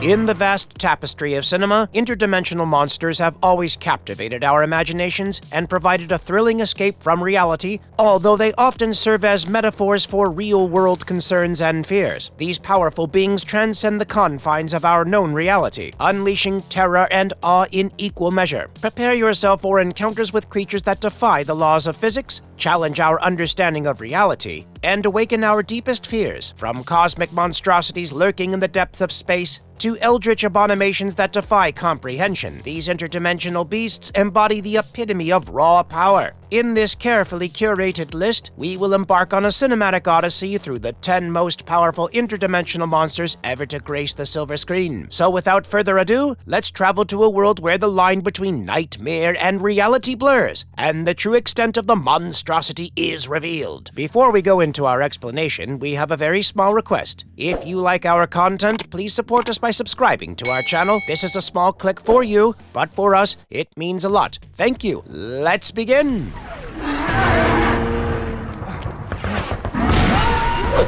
In the vast tapestry of cinema, interdimensional monsters have always captivated our imaginations and provided a thrilling escape from reality, although they often serve as metaphors for real-world concerns and fears. These powerful beings transcend the confines of our known reality, unleashing terror and awe in equal measure. Prepare yourself for encounters with creatures that defy the laws of physics, challenge our understanding of reality, and awaken our deepest fears, from cosmic monstrosities lurking in the depths of space to eldritch abominations that defy comprehension. These interdimensional beasts embody the epitome of raw power. In this carefully curated list, we will embark on a cinematic odyssey through the 10 most powerful interdimensional monsters ever to grace the silver screen. So without further ado, let's travel to a world where the line between nightmare and reality blurs, and the true extent of the monstrosity is revealed. Before we go into our explanation, we have a very small request. If you like our content, please support us by subscribing to our channel. This is a small click for you, but for us, it means a lot. Thank you. Let's begin. The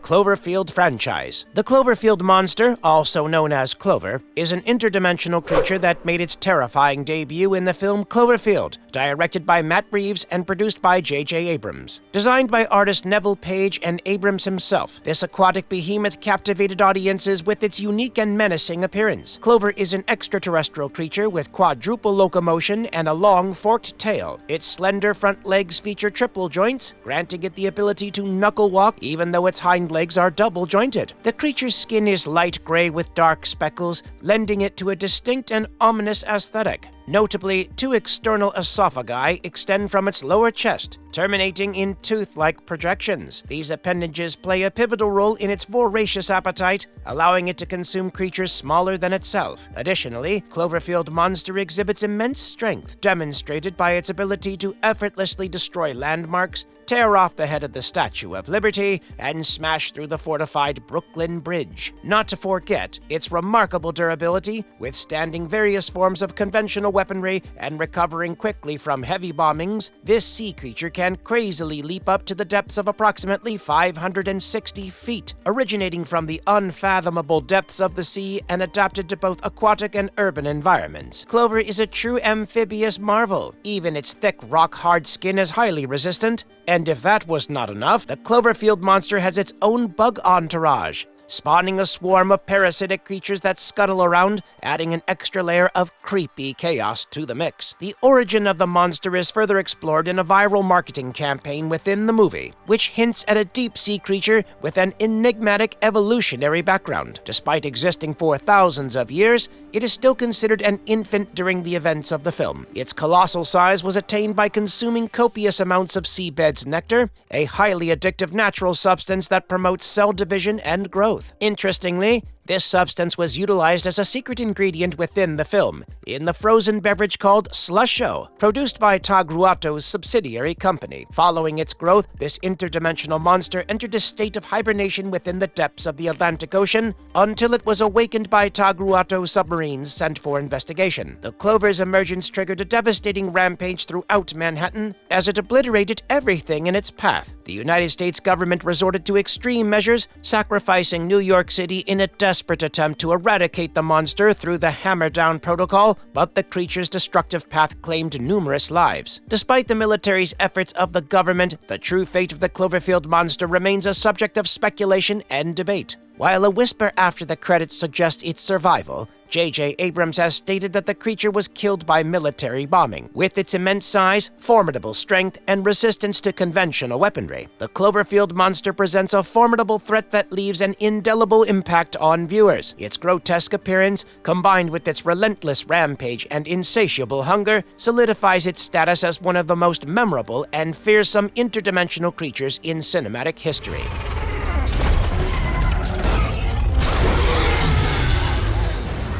Cloverfield franchise. The Cloverfield monster, also known as Clover, is an interdimensional creature that made its terrifying debut in the film Cloverfield, directed by Matt Reeves and produced by J.J. Abrams. Designed by artist Neville Page and Abrams himself, this aquatic behemoth captivated audiences with its unique and menacing appearance. Clover is an extraterrestrial creature with quadruple locomotion and a long, forked tail. Its slender front legs feature triple joints, granting it the ability to knuckle walk even though its hind legs are double-jointed. The creature's skin is light gray with dark speckles, lending it to a distinct and ominous aesthetic. Notably, 2 external esophagi extend from its lower chest, terminating in tooth-like projections. These appendages play a pivotal role in its voracious appetite, allowing it to consume creatures smaller than itself. Additionally, Cloverfield monster exhibits immense strength, demonstrated by its ability to effortlessly destroy landmarks, tear off the head of the Statue of Liberty, and smash through the fortified Brooklyn Bridge. Not to forget its remarkable durability, withstanding various forms of conventional weaponry and recovering quickly from heavy bombings. This sea creature can crazily leap up to the depths of approximately 560 feet, originating from the unfathomable depths of the sea and adapted to both aquatic and urban environments. Clover is a true amphibious marvel. Even its thick, rock-hard skin is highly resistant. And if that was not enough, the Cloverfield monster has its own bug entourage, spawning a swarm of parasitic creatures that scuttle around, adding an extra layer of creepy chaos to the mix. The origin of the monster is further explored in a viral marketing campaign within the movie, which hints at a deep-sea creature with an enigmatic evolutionary background. Despite existing for thousands of years, it is still considered an infant during the events of the film. Its colossal size was attained by consuming copious amounts of seabed's nectar, a highly addictive natural substance that promotes cell division and growth. Interestingly, this substance was utilized as a secret ingredient within the film, in the frozen beverage called Slusho, produced by Tagruato's subsidiary company. Following its growth, this interdimensional monster entered a state of hibernation within the depths of the Atlantic Ocean until it was awakened by Tagruato submarines sent for investigation. The Clover's emergence triggered a devastating rampage throughout Manhattan as it obliterated everything in its path. The United States government resorted to extreme measures, sacrificing New York City in a desperate attempt to eradicate the monster through the Hammer Down Protocol, but the creature's destructive path claimed numerous lives. Despite the military's efforts of the government, the true fate of the Cloverfield monster remains a subject of speculation and debate. While a whisper after the credits suggests its survival, J.J. Abrams has stated that the creature was killed by military bombing. With its immense size, formidable strength, and resistance to conventional weaponry, the Cloverfield monster presents a formidable threat that leaves an indelible impact on viewers. Its grotesque appearance, combined with its relentless rampage and insatiable hunger, solidifies its status as one of the most memorable and fearsome interdimensional creatures in cinematic history.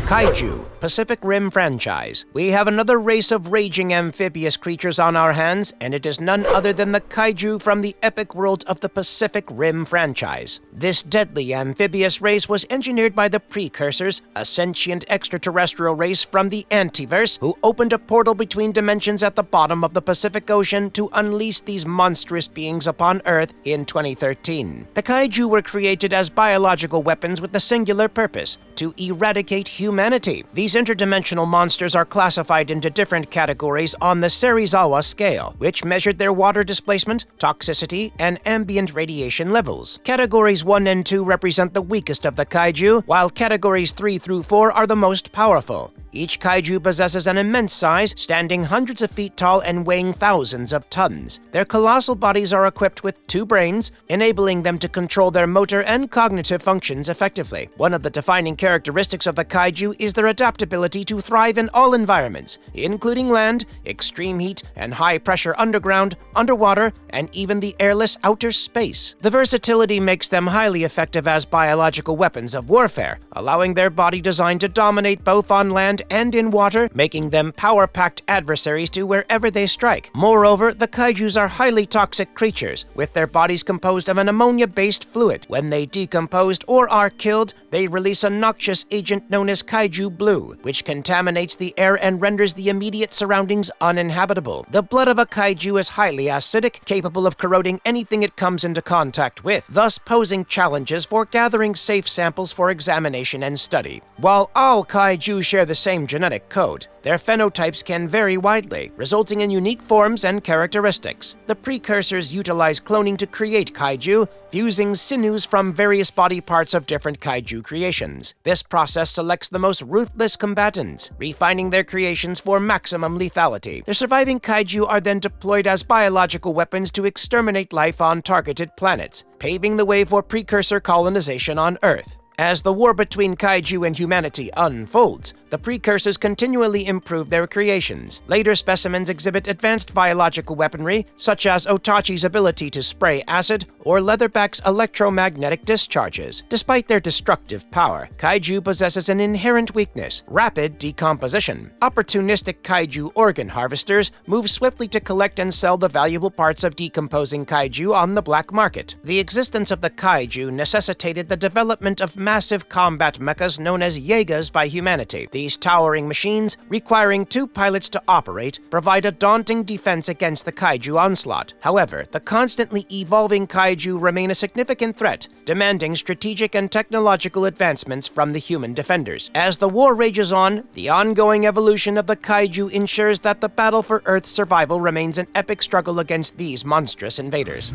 Kaiju, Pacific Rim franchise. We have another race of raging amphibious creatures on our hands, and it is none other than the kaiju from the epic world of the Pacific Rim franchise. This deadly amphibious race was engineered by the Precursors, a sentient extraterrestrial race from the Antiverse, who opened a portal between dimensions at the bottom of the Pacific Ocean to unleash these monstrous beings upon Earth in 2013. The kaiju were created as biological weapons with a singular purpose: to eradicate humanity. These interdimensional monsters are classified into different categories on the Serizawa scale, which measured their water displacement, toxicity, and ambient radiation levels. Categories 1 and 2 represent the weakest of the kaiju, while categories 3 through 4 are the most powerful. Each kaiju possesses an immense size, standing hundreds of feet tall and weighing thousands of tons. Their colossal bodies are equipped with 2 brains, enabling them to control their motor and cognitive functions effectively. One of the defining characteristics of the kaiju is their adaptability to thrive in all environments, including land, extreme heat, and high-pressure underground, underwater, and even the airless outer space. The versatility makes them highly effective as biological weapons of warfare, allowing their body design to dominate both on land and in water, making them power-packed adversaries to wherever they strike. Moreover, the kaijus are highly toxic creatures, with their bodies composed of an ammonia-based fluid. When they decomposed or are killed, they release a noxious agent known as kaiju blue, which contaminates the air and renders the immediate surroundings uninhabitable. The blood of a kaiju is highly acidic, capable of corroding anything it comes into contact with, thus posing challenges for gathering safe samples for examination and study. While all kaiju share the same genetic code, their phenotypes can vary widely, resulting in unique forms and characteristics. The precursors utilize cloning to create kaiju, fusing sinews from various body parts of different kaiju creations. This process selects the most ruthless combatants, refining their creations for maximum lethality. The surviving kaiju are then deployed as biological weapons to exterminate life on targeted planets, paving the way for precursor colonization on Earth. As the war between kaiju and humanity unfolds, the precursors continually improve their creations. Later specimens exhibit advanced biological weaponry, such as Otachi's ability to spray acid or Leatherback's electromagnetic discharges. Despite their destructive power, kaiju possesses an inherent weakness: rapid decomposition. Opportunistic kaiju organ harvesters move swiftly to collect and sell the valuable parts of decomposing kaiju on the black market. The existence of the kaiju necessitated the development of massive combat mechas known as Jaegers by humanity. These towering machines, requiring 2 pilots to operate, provide a daunting defense against the kaiju onslaught. However, the constantly evolving kaiju remain a significant threat, demanding strategic and technological advancements from the human defenders. As the war rages on, the ongoing evolution of the kaiju ensures that the battle for Earth's survival remains an epic struggle against these monstrous invaders.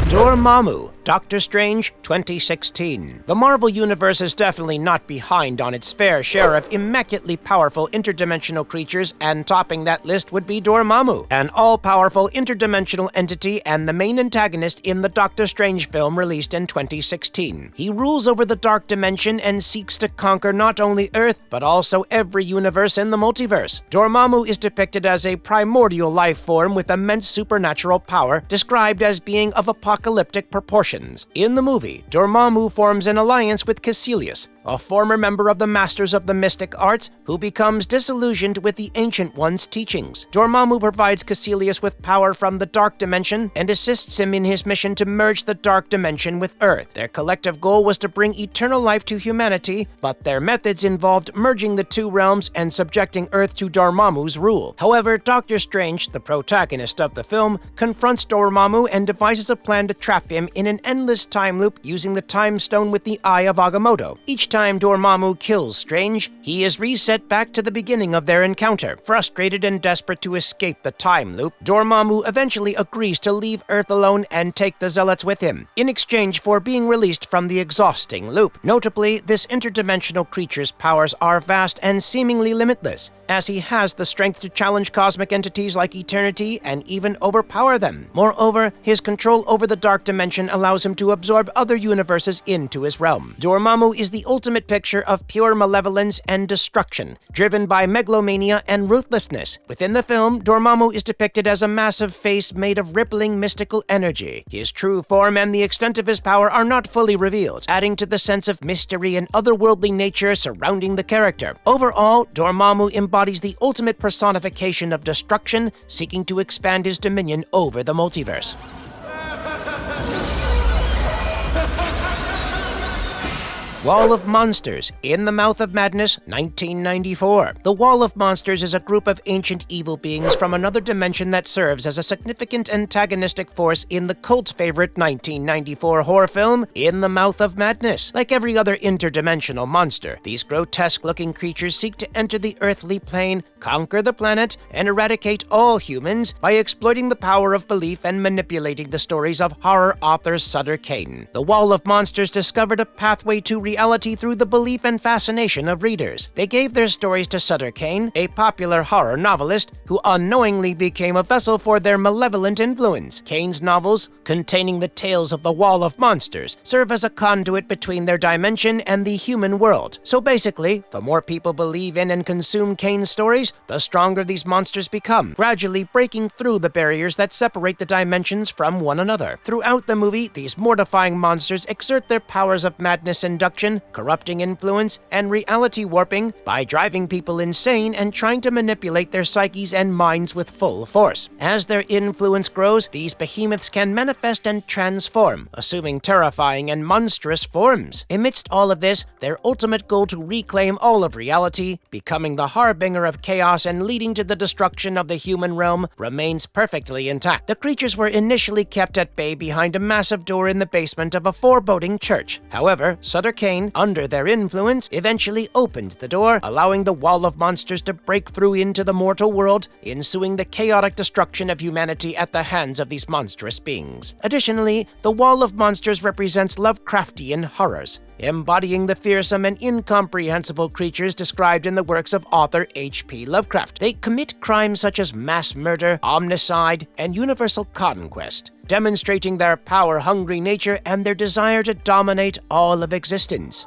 Dormammu, Doctor Strange 2016. The Marvel Universe is definitely not behind on its fair share of immaculately powerful interdimensional creatures, and topping that list would be Dormammu, an all-powerful interdimensional entity and the main antagonist in the Doctor Strange film released in 2016. He rules over the Dark Dimension and seeks to conquer not only Earth, but also every universe in the multiverse. Dormammu is depicted as a primordial life form with immense supernatural power, described as being of apocalyptic proportions. In the movie, Dormammu forms an alliance with Caecilius, a former member of the Masters of the Mystic Arts who becomes disillusioned with the Ancient One's teachings. Dormammu provides Caecilius with power from the Dark Dimension and assists him in his mission to merge the Dark Dimension with Earth. Their collective goal was to bring eternal life to humanity, but their methods involved merging the 2 realms and subjecting Earth to Dormammu's rule. However, Doctor Strange, the protagonist of the film, confronts Dormammu and devises a plan to trap him in an endless time loop using the Time Stone with the Eye of Agamotto. Each time Dormammu kills Strange, he is reset back to the beginning of their encounter. Frustrated and desperate to escape the time loop, Dormammu eventually agrees to leave Earth alone and take the Zealots with him, in exchange for being released from the exhausting loop. Notably, this interdimensional creature's powers are vast and seemingly limitless, as he has the strength to challenge cosmic entities like Eternity and even overpower them. Moreover, his control over the Dark Dimension allows him to absorb other universes into his realm. Dormammu is the ultimate picture of pure malevolence and destruction, driven by megalomania and ruthlessness. Within the film, Dormammu is depicted as a massive face made of rippling mystical energy. His true form and the extent of his power are not fully revealed, adding to the sense of mystery and otherworldly nature surrounding the character. Overall, Dormammu embodies the ultimate personification of destruction, seeking to expand his dominion over the multiverse. Wall of Monsters, In the Mouth of Madness, 1994. The Wall of Monsters is a group of ancient evil beings from another dimension that serves as a significant antagonistic force in the cult favorite 1994 horror film, In the Mouth of Madness. Like every other interdimensional monster, these grotesque-looking creatures seek to enter the earthly plane, conquer the planet, and eradicate all humans by exploiting the power of belief and manipulating the stories of horror author Sutter Kane. The Wall of Monsters discovered a pathway to reality through the belief and fascination of readers. They gave their stories to Sutter Kane, a popular horror novelist who unknowingly became a vessel for their malevolent influence. Kane's novels, containing the tales of the Wall of Monsters, serve as a conduit between their dimension and the human world. So basically, the more people believe in and consume Kane's stories, the stronger these monsters become, gradually breaking through the barriers that separate the dimensions from one another. Throughout the movie, these mortifying monsters exert their powers of madness induction, corrupting influence, and reality warping by driving people insane and trying to manipulate their psyches and minds with full force. As their influence grows, these behemoths can manifest and transform, assuming terrifying and monstrous forms. Amidst all of this, their ultimate goal to reclaim all of reality, becoming the harbinger of chaos and leading to the destruction of the human realm, remains perfectly intact. The creatures were initially kept at bay behind a massive door in the basement of a foreboding church. However, Sutter Kane, under their influence, eventually opened the door, allowing the Wall of Monsters to break through into the mortal world, ensuing the chaotic destruction of humanity at the hands of these monstrous beings. Additionally, the Wall of Monsters represents Lovecraftian horrors, embodying the fearsome and incomprehensible creatures described in the works of author H.P. Lovecraft. They commit crimes such as mass murder, omnicide, and universal conquest, demonstrating their power-hungry nature and their desire to dominate all of existence.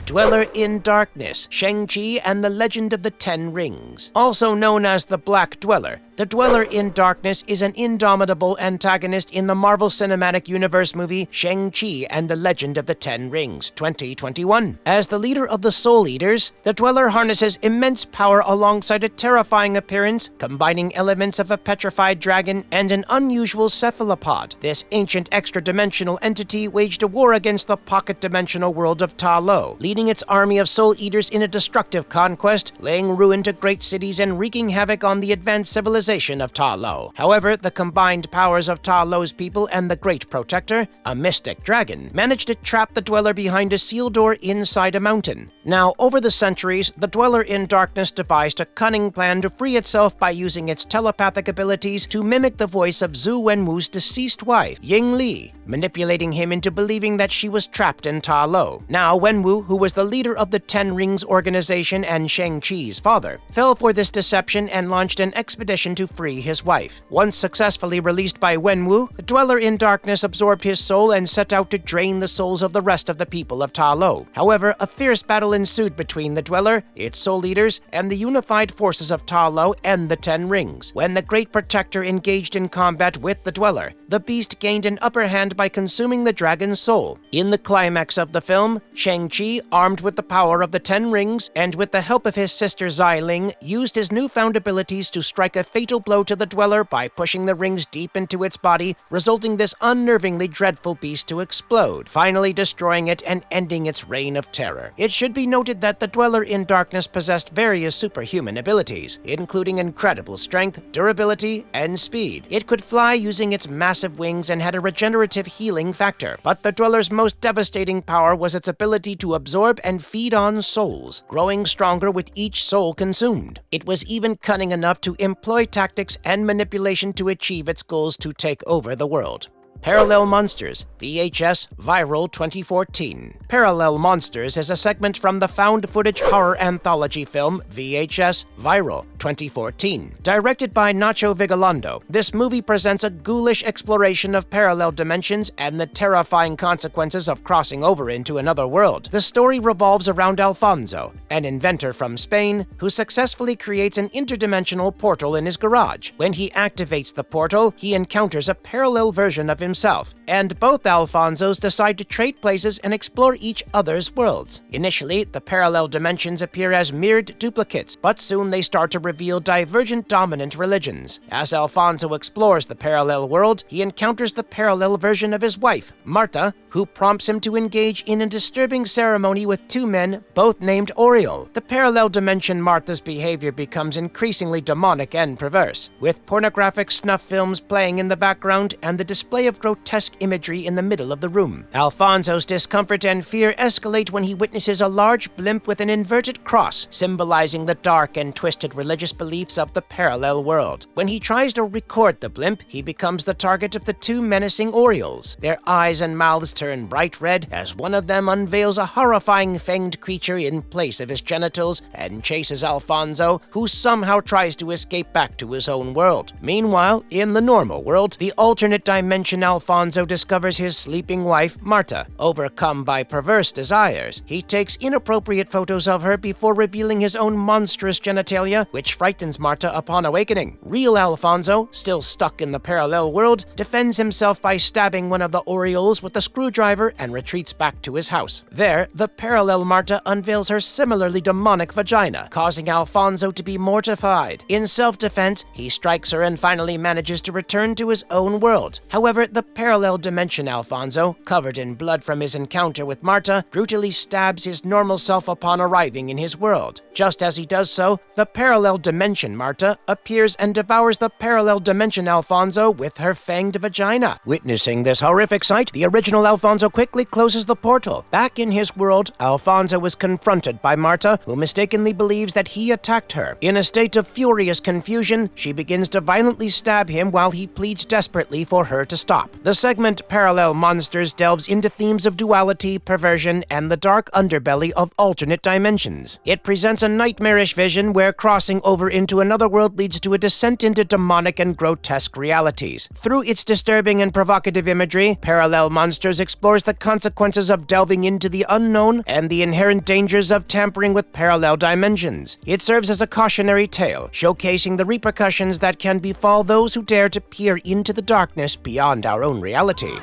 Dweller in Darkness, Shang-Chi and the Legend of the Ten Rings. Also known as the Black Dweller, the Dweller in Darkness is an indomitable antagonist in the Marvel Cinematic Universe movie Shang-Chi and the Legend of the Ten Rings, 2021. As the leader of the Soul Eaters, the Dweller harnesses immense power alongside a terrifying appearance, combining elements of a petrified dragon and an unusual cephalopod. This ancient extra-dimensional entity waged a war against the pocket-dimensional world of Ta Lo, leading its army of Soul Eaters in a destructive conquest, laying ruin to great cities and wreaking havoc on the advanced civilization of Ta Lo. However, the combined powers of Ta Lo's people and the Great Protector, a mystic dragon, managed to trap the Dweller behind a sealed door inside a mountain. Now, over the centuries, the Dweller in Darkness devised a cunning plan to free itself by using its telepathic abilities to mimic the voice of Zhu Wenwu's deceased wife, Ying Li, manipulating him into believing that she was trapped in Ta Lo. Now, Wenwu, who was the leader of the Ten Rings organization and Shang-Chi's father, fell for this deception and launched an expedition to free his wife. Once successfully released by Wenwu, the Dweller in Darkness absorbed his soul and set out to drain the souls of the rest of the people of Ta Lo. However, a fierce battle ensued between the Dweller, its Soul Eaters, and the unified forces of Ta Lo and the Ten Rings. When the Great Protector engaged in combat with the Dweller, the beast gained an upper hand by consuming the dragon's soul. In the climax of the film, Shang-Chi, armed with the power of the Ten Rings, and with the help of his sister Xiling, used his newfound abilities to strike a fatal blow to the Dweller by pushing the rings deep into its body, resulting this unnervingly dreadful beast to explode, finally destroying it and ending its reign of terror. It should be noted that the Dweller in Darkness possessed various superhuman abilities, including incredible strength, durability, and speed. It could fly using its massive wings and had a regenerative healing factor, but the Dweller's most devastating power was its ability to absorb and feed on souls, growing stronger with each soul consumed. It was even cunning enough to employ tactics and manipulation to achieve its goals to take over the world. Parallel Monsters, VHS Viral 2014. Parallel Monsters is a segment from the found-footage horror anthology film VHS Viral 2014. Directed by Nacho Vigalondo, this movie presents a ghoulish exploration of parallel dimensions and the terrifying consequences of crossing over into another world. The story revolves around Alfonso, an inventor from Spain who successfully creates an interdimensional portal in his garage. When he activates the portal, he encounters a parallel version of himself, and both Alfonsos decide to trade places and explore each other's worlds. Initially, the parallel dimensions appear as mirrored duplicates, but soon they start to reveal divergent dominant religions. As Alfonso explores the parallel world, he encounters the parallel version of his wife, Marta, who prompts him to engage in a disturbing ceremony with two men, both named Oriol. The parallel dimension Marta's behavior becomes increasingly demonic and perverse, with pornographic snuff films playing in the background and the display of grotesque imagery in the middle of the room. Alfonso's discomfort and fear escalate when he witnesses a large blimp with an inverted cross, symbolizing the dark and twisted religious beliefs of the parallel world. When he tries to record the blimp, he becomes the target of the two menacing Orioles. Their eyes and mouths turn bright red as one of them unveils a horrifying fanged creature in place of his genitals and chases Alfonso, who somehow tries to escape back to his own world. Meanwhile, in the normal world, the alternate dimension Alfonso discovers his sleeping wife, Marta. Overcome by perverse desires, he takes inappropriate photos of her before revealing his own monstrous genitalia, which frightens Marta upon awakening. Real Alfonso, still stuck in the parallel world, defends himself by stabbing one of the Orioles with a screwdriver and retreats back to his house. There, the parallel Marta unveils her similarly demonic vagina, causing Alfonso to be mortified. In self-defense, he strikes her and finally manages to return to his own world. However, the parallel dimension Alfonso, covered in blood from his encounter with Marta, brutally stabs his normal self upon arriving in his world. Just as he does so, the parallel dimension Marta appears and devours the parallel dimension Alfonso with her fanged vagina. Witnessing this horrific sight, the original Alfonso quickly closes the portal. Back in his world, Alfonso is confronted by Marta, who mistakenly believes that he attacked her. In a state of furious confusion, she begins to violently stab him while he pleads desperately for her to stop. The segment Parallel Monsters delves into themes of duality, perversion, and the dark underbelly of alternate dimensions. It presents a nightmarish vision where crossing over into another world leads to a descent into demonic and grotesque realities. Through its disturbing and provocative imagery, Parallel Monsters explores the consequences of delving into the unknown and the inherent dangers of tampering with parallel dimensions. It serves as a cautionary tale, showcasing the repercussions that can befall those who dare to peer into the darkness beyond our own reality.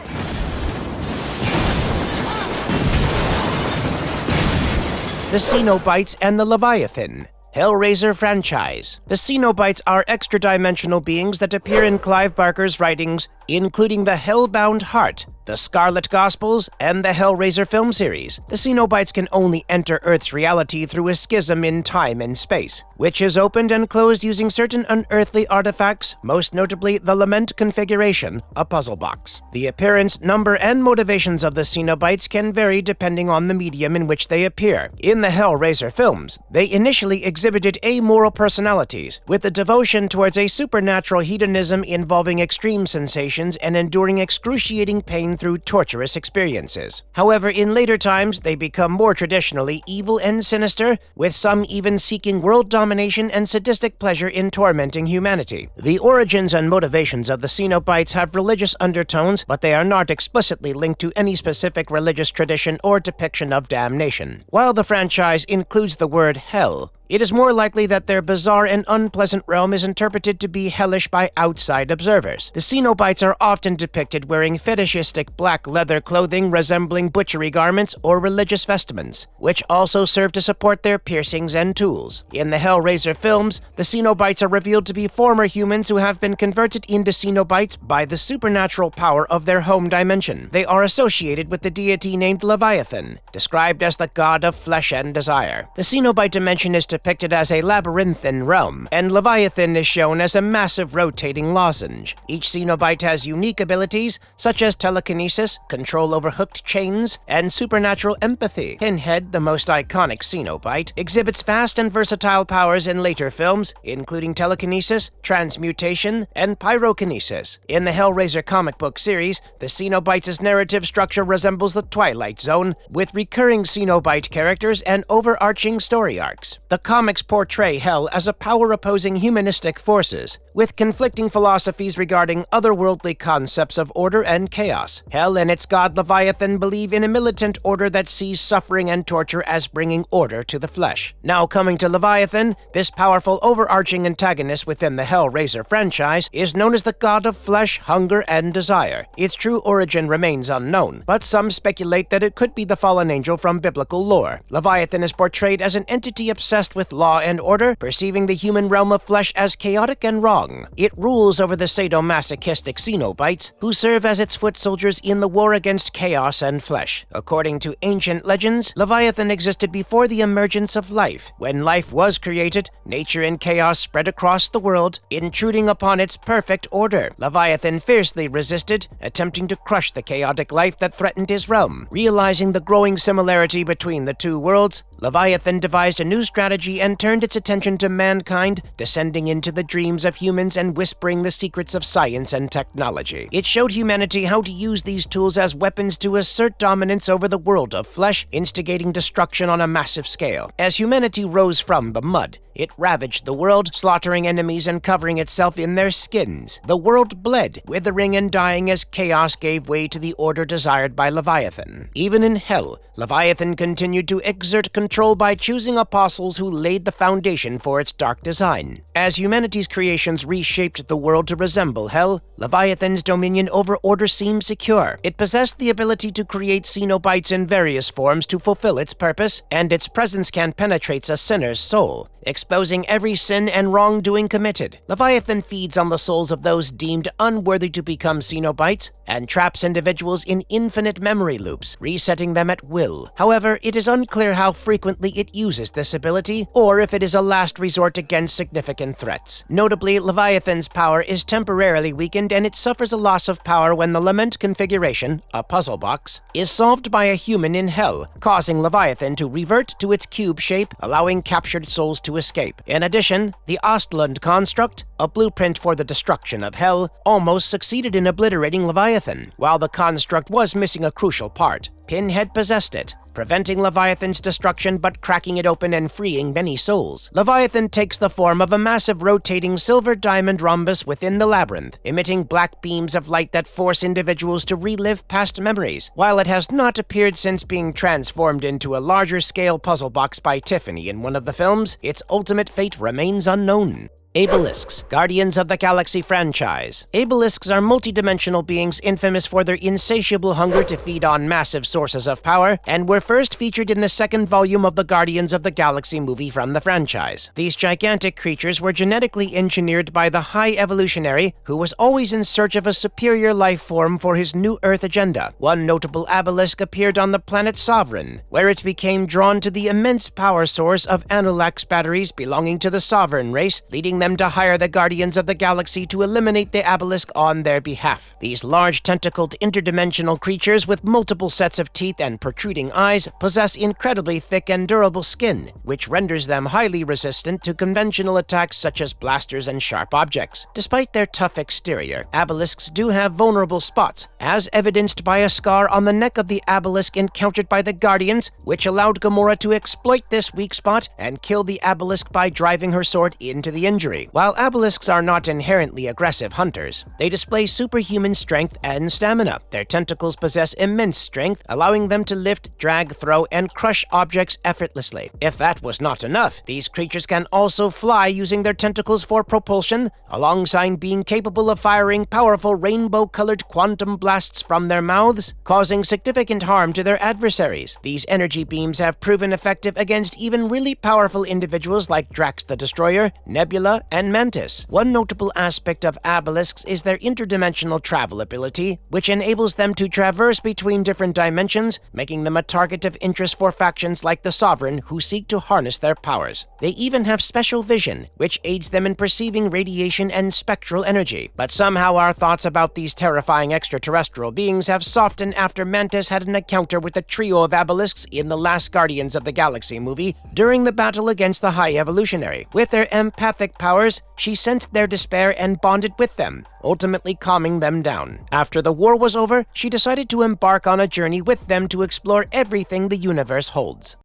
The Cenobites and the Leviathan. Hellraiser franchise. The Cenobites are extra-dimensional beings that appear in Clive Barker's writings, including the Hellbound Heart, the Scarlet Gospels, and the Hellraiser film series. The Cenobites can only enter Earth's reality through a schism in time and space, which is opened and closed using certain unearthly artifacts, most notably the Lament Configuration, a puzzle box. The appearance, number, and motivations of the Cenobites can vary depending on the medium in which they appear. In the Hellraiser films, they initially exhibited amoral personalities, with a devotion towards a supernatural hedonism involving extreme sensations and enduring excruciating pain through torturous experiences. However, in later times, they become more traditionally evil and sinister, with some even seeking world domination and sadistic pleasure in tormenting humanity. The origins and motivations of the Cenobites have religious undertones, but they are not explicitly linked to any specific religious tradition or depiction of damnation. While the franchise includes the word hell, it is more likely that their bizarre and unpleasant realm is interpreted to be hellish by outside observers. The Cenobites are often depicted wearing fetishistic black leather clothing resembling butchery garments or religious vestments, which also serve to support their piercings and tools. In the Hellraiser films, the Cenobites are revealed to be former humans who have been converted into Cenobites by the supernatural power of their home dimension. They are associated with the deity named Leviathan, described as the god of flesh and desire. The Cenobite dimension is depicted as a labyrinthine realm, and Leviathan is shown as a massive rotating lozenge. Each Cenobite has unique abilities, such as telekinesis, control over hooked chains, and supernatural empathy. Pinhead, the most iconic Cenobite, exhibits vast and versatile powers in later films, including telekinesis, transmutation, and pyrokinesis. In the Hellraiser comic book series, the Cenobites' narrative structure resembles the Twilight Zone, with recurring Cenobite characters and overarching story arcs. The comics portray Hell as a power-opposing humanistic forces, with conflicting philosophies regarding otherworldly concepts of order and chaos. Hell and its god Leviathan believe in a militant order that sees suffering and torture as bringing order to the flesh. Now coming to Leviathan, this powerful overarching antagonist within the Hellraiser franchise is known as the god of flesh, hunger, and desire. Its true origin remains unknown, but some speculate that it could be the fallen angel from biblical lore. Leviathan is portrayed as an entity obsessed with with law and order, perceiving the human realm of flesh as chaotic and wrong. It rules over the sadomasochistic Cenobites, who serve as its foot soldiers in the war against chaos and flesh. According to ancient legends, Leviathan existed before the emergence of life. When life was created, nature and chaos spread across the world, intruding upon its perfect order. Leviathan fiercely resisted, attempting to crush the chaotic life that threatened his realm. Realizing the growing similarity between the two worlds, Leviathan devised a new strategy and turned its attention to mankind, descending into the dreams of humans and whispering the secrets of science and technology. It showed humanity how to use these tools as weapons to assert dominance over the world of flesh, instigating destruction on a massive scale. As humanity rose from the mud, it ravaged the world, slaughtering enemies and covering itself in their skins. The world bled, withering and dying as chaos gave way to the order desired by Leviathan. Even in hell, Leviathan continued to exert control by choosing apostles who laid the foundation for its dark design. As humanity's creations reshaped the world to resemble hell, Leviathan's dominion over order seemed secure. It possessed the ability to create Cenobites in various forms to fulfill its purpose, and its presence can penetrate a sinner's soul, exposing every sin and wrongdoing committed. Leviathan feeds on the souls of those deemed unworthy to become Cenobites, and traps individuals in infinite memory loops, resetting them at will. However, it is unclear how frequently it uses this ability, or if it is a last resort against significant threats. Notably, Leviathan's power is temporarily weakened, and it suffers a loss of power when the Lament configuration, a puzzle box, is solved by a human in hell, causing Leviathan to revert to its cube shape, allowing captured souls to escape. In addition, the Ostlund construct, a blueprint for the destruction of hell, almost succeeded in obliterating Leviathan. While the construct was missing a crucial part, Pinhead possessed it, preventing Leviathan's destruction but cracking it open and freeing many souls. Leviathan takes the form of a massive rotating silver diamond rhombus within the labyrinth, emitting black beams of light that force individuals to relive past memories. While it has not appeared since being transformed into a larger-scale puzzle box by Tiffany in one of the films, its ultimate fate remains unknown. Abelisks, Guardians of the Galaxy franchise. Abelisks are multidimensional beings infamous for their insatiable hunger to feed on massive sources of power, and were first featured in the second volume of the Guardians of the Galaxy movie from the franchise. These gigantic creatures were genetically engineered by the High Evolutionary, who was always in search of a superior life form for his new Earth agenda. One notable Abelisk appeared on the planet Sovereign, where it became drawn to the immense power source of Anulax batteries belonging to the Sovereign race, leading them to hire the Guardians of the Galaxy to eliminate the Abelisk on their behalf. These large tentacled interdimensional creatures with multiple sets of teeth and protruding eyes possess incredibly thick and durable skin, which renders them highly resistant to conventional attacks such as blasters and sharp objects. Despite their tough exterior, Abelisks do have vulnerable spots, as evidenced by a scar on the neck of the Abelisk encountered by the Guardians, which allowed Gamora to exploit this weak spot and kill the Abelisk by driving her sword into the injury. While Abelisks are not inherently aggressive hunters, they display superhuman strength and stamina. Their tentacles possess immense strength, allowing them to lift, drag, throw, and crush objects effortlessly. If that was not enough, these creatures can also fly using their tentacles for propulsion, alongside being capable of firing powerful rainbow-colored quantum blasts from their mouths, causing significant harm to their adversaries. These energy beams have proven effective against even really powerful individuals like Drax the Destroyer, Nebula, and Mantis. One notable aspect of Abelisks is their interdimensional travel ability, which enables them to traverse between different dimensions, making them a target of interest for factions like the Sovereign who seek to harness their powers. They even have special vision, which aids them in perceiving radiation and spectral energy. But somehow our thoughts about these terrifying extraterrestrial beings have softened after Mantis had an encounter with a trio of Abelisks in the last Guardians of the Galaxy movie during the battle against the High Evolutionary. With their empathic powers, she sensed their despair and bonded with them, ultimately calming them down. After the war was over, she decided to embark on a journey with them to explore everything the universe holds.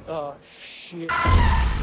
Oh, shit.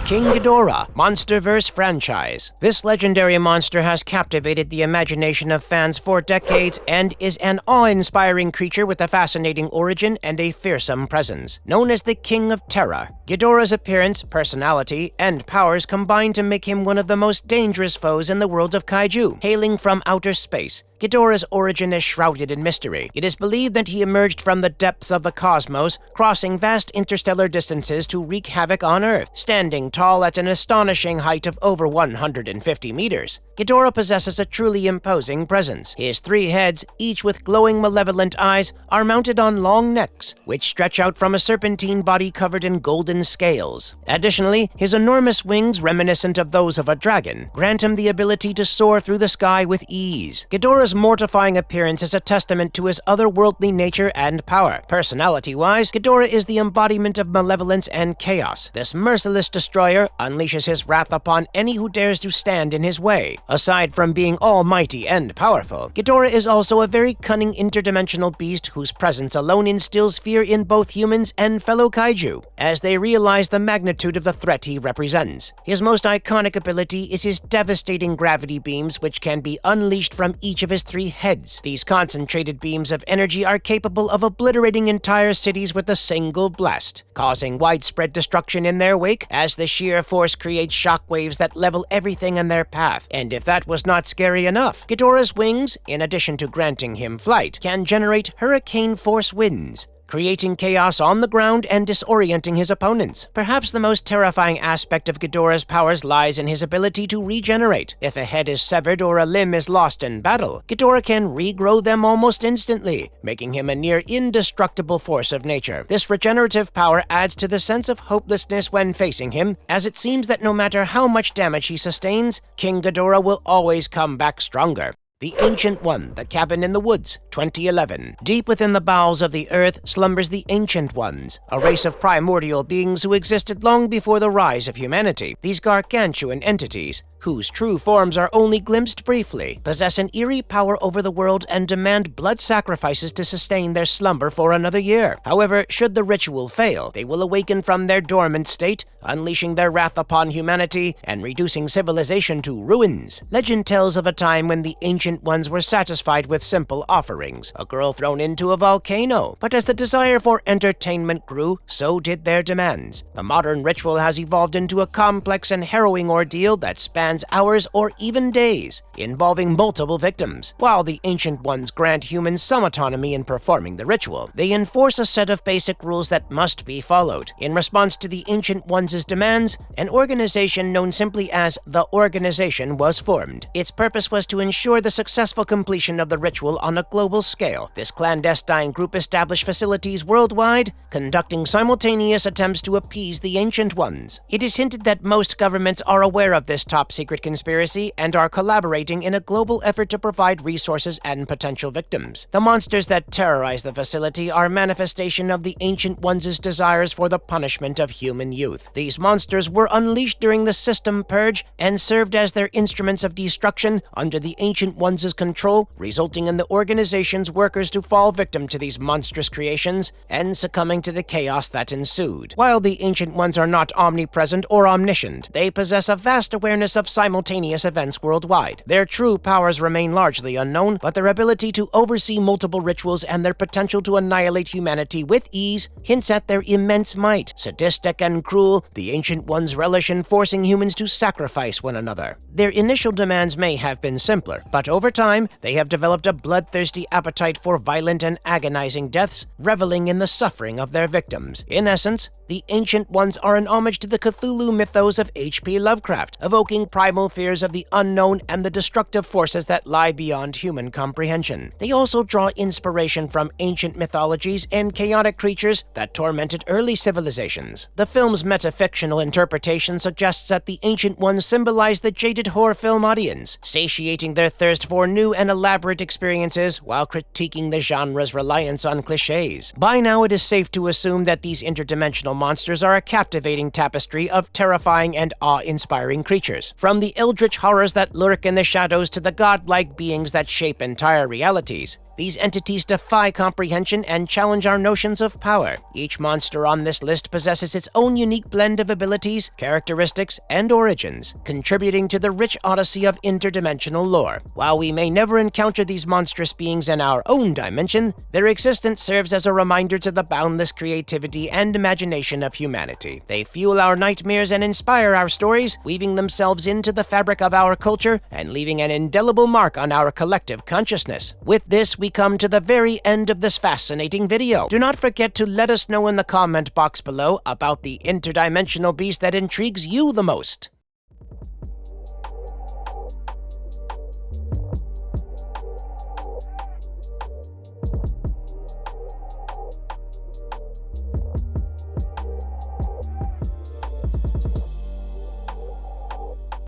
King Ghidorah, MonsterVerse franchise. This legendary monster has captivated the imagination of fans for decades and is an awe-inspiring creature with a fascinating origin and a fearsome presence. Known as the King of Terror, Ghidorah's appearance, personality, and powers combine to make him one of the most dangerous foes in the world of kaiju. Hailing from outer space, Ghidorah's origin is shrouded in mystery. It is believed that he emerged from the depths of the cosmos, crossing vast interstellar distances to wreak havoc on Earth, standing tall at an astonishing height of over 150 meters. Ghidorah possesses a truly imposing presence. His 3 heads, each with glowing malevolent eyes, are mounted on long necks, which stretch out from a serpentine body covered in golden scales. Additionally, his enormous wings, reminiscent of those of a dragon, grant him the ability to soar through the sky with ease. Ghidorah's mortifying appearance is a testament to his otherworldly nature and power. Personality-wise, Ghidorah is the embodiment of malevolence and chaos. This merciless destroyer unleashes his wrath upon any who dares to stand in his way. Aside from being almighty and powerful, Ghidorah is also a very cunning interdimensional beast whose presence alone instills fear in both humans and fellow kaiju, as they realize the magnitude of the threat he represents. His most iconic ability is his devastating gravity beams, which can be unleashed from each of his 3 heads. These concentrated beams of energy are capable of obliterating entire cities with a single blast, causing widespread destruction in their wake, as the sheer force creates shockwaves that level everything in their path. And if that was not scary enough, Ghidorah's wings, in addition to granting him flight, can generate hurricane force winds, creating chaos on the ground and disorienting his opponents. Perhaps the most terrifying aspect of Ghidorah's powers lies in his ability to regenerate. If a head is severed or a limb is lost in battle, Ghidorah can regrow them almost instantly, making him a near indestructible force of nature. This regenerative power adds to the sense of hopelessness when facing him, as it seems that no matter how much damage he sustains, King Ghidorah will always come back stronger. The Ancient One, The Cabin in the Woods, 2011. Deep within the bowels of the earth slumbers the Ancient Ones, a race of primordial beings who existed long before the rise of humanity. These gargantuan entities, whose true forms are only glimpsed briefly, possess an eerie power over the world and demand blood sacrifices to sustain their slumber for another year. However, should the ritual fail, they will awaken from their dormant state, unleashing their wrath upon humanity and reducing civilization to ruins. Legend tells of a time when the Ancient Ones were satisfied with simple offerings, a girl thrown into a volcano. But as the desire for entertainment grew, so did their demands. The modern ritual has evolved into a complex and harrowing ordeal that spans hours or even days, involving multiple victims. While the Ancient Ones grant humans some autonomy in performing the ritual, they enforce a set of basic rules that must be followed. In response to the Ancient Ones' demands, an organization known simply as the Organization was formed. Its purpose was to ensure the successful completion of the ritual on a global scale. This clandestine group established facilities worldwide, conducting simultaneous attempts to appease the Ancient Ones. It is hinted that most governments are aware of this top-secret conspiracy and are collaborating in a global effort to provide resources and potential victims. The monsters that terrorize the facility are manifestation of the Ancient Ones' desires for the punishment of human youth. These monsters were unleashed during the System Purge and served as their instruments of destruction under the Ancient Ones' control, resulting in the organization's workers to fall victim to these monstrous creations and succumbing to the chaos that ensued. While the Ancient Ones are not omnipresent or omniscient, they possess a vast awareness of simultaneous events worldwide. Their true powers remain largely unknown, but their ability to oversee multiple rituals and their potential to annihilate humanity with ease hints at their immense might. Sadistic and cruel, the Ancient Ones relish in forcing humans to sacrifice one another. Their initial demands may have been simpler, but over time, they have developed a bloodthirsty appetite for violent and agonizing deaths, reveling in the suffering of their victims. In essence, the Ancient Ones are an homage to the Cthulhu mythos of H.P. Lovecraft, evoking primal fears of the unknown and the destructive forces that lie beyond human comprehension. They also draw inspiration from ancient mythologies and chaotic creatures that tormented early civilizations. The film's metafictional interpretation suggests that the Ancient Ones symbolize the jaded horror film audience, satiating their thirst for new and elaborate experiences while critiquing the genre's reliance on cliches. By now, it is safe to assume that these interdimensional monsters are a captivating tapestry of terrifying and awe-inspiring creatures. From the eldritch horrors that lurk in the shadows to the godlike beings that shape entire realities, These entities defy comprehension and challenge our notions of power. Each monster on this list possesses its own unique blend of abilities, characteristics, and origins, contributing to the rich odyssey of interdimensional lore. While we may never encounter these monstrous beings in our own dimension, their existence serves as a reminder to the boundless creativity and imagination of humanity. They fuel our nightmares and inspire our stories, weaving themselves into the fabric of our culture and leaving an indelible mark on our collective consciousness. With this, we come to the very end of this fascinating video. Do not forget to let us know in the comment box below about the interdimensional beast that intrigues you the most.